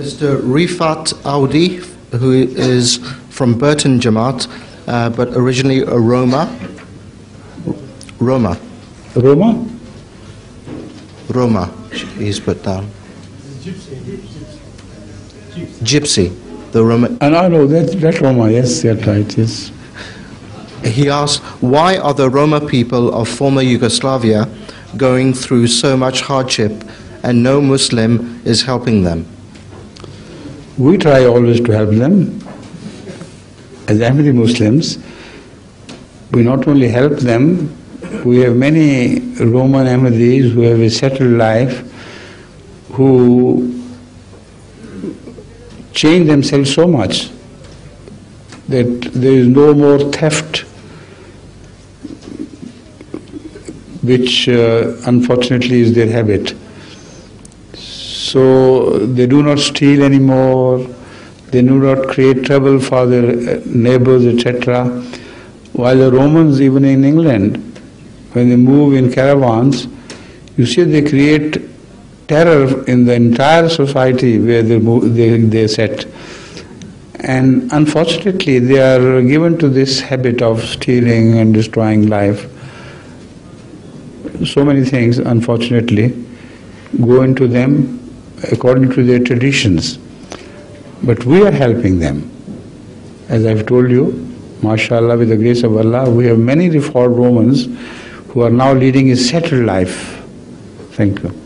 Mr. Rifat Audi, who is from Burton Jamaat, but originally a Roma. Roma. He's put down. Gypsy. The Roma. And I know that Roma, yes, that's right, yes. He asked, why are the Roma people of former Yugoslavia going through so much hardship and no Muslim is helping them? We try always to help them. As Ahmadi Muslims, we not only help them, we have many Roman Ahmadis who have a settled life, who change themselves so much that there is no more theft, which unfortunately is their habit. So they do not steal anymore, they do not create trouble for their neighbors, etc. While the Romans, even in England, when they move in caravans, you see they create terror in the entire society where they set. And unfortunately, they are given to this habit of stealing and destroying life. So many things, unfortunately, go into them according to their traditions. But we are helping them. As I've told you, mashallah, with the grace of Allah, we have many reformed Romans who are now leading a settled life. Thank you.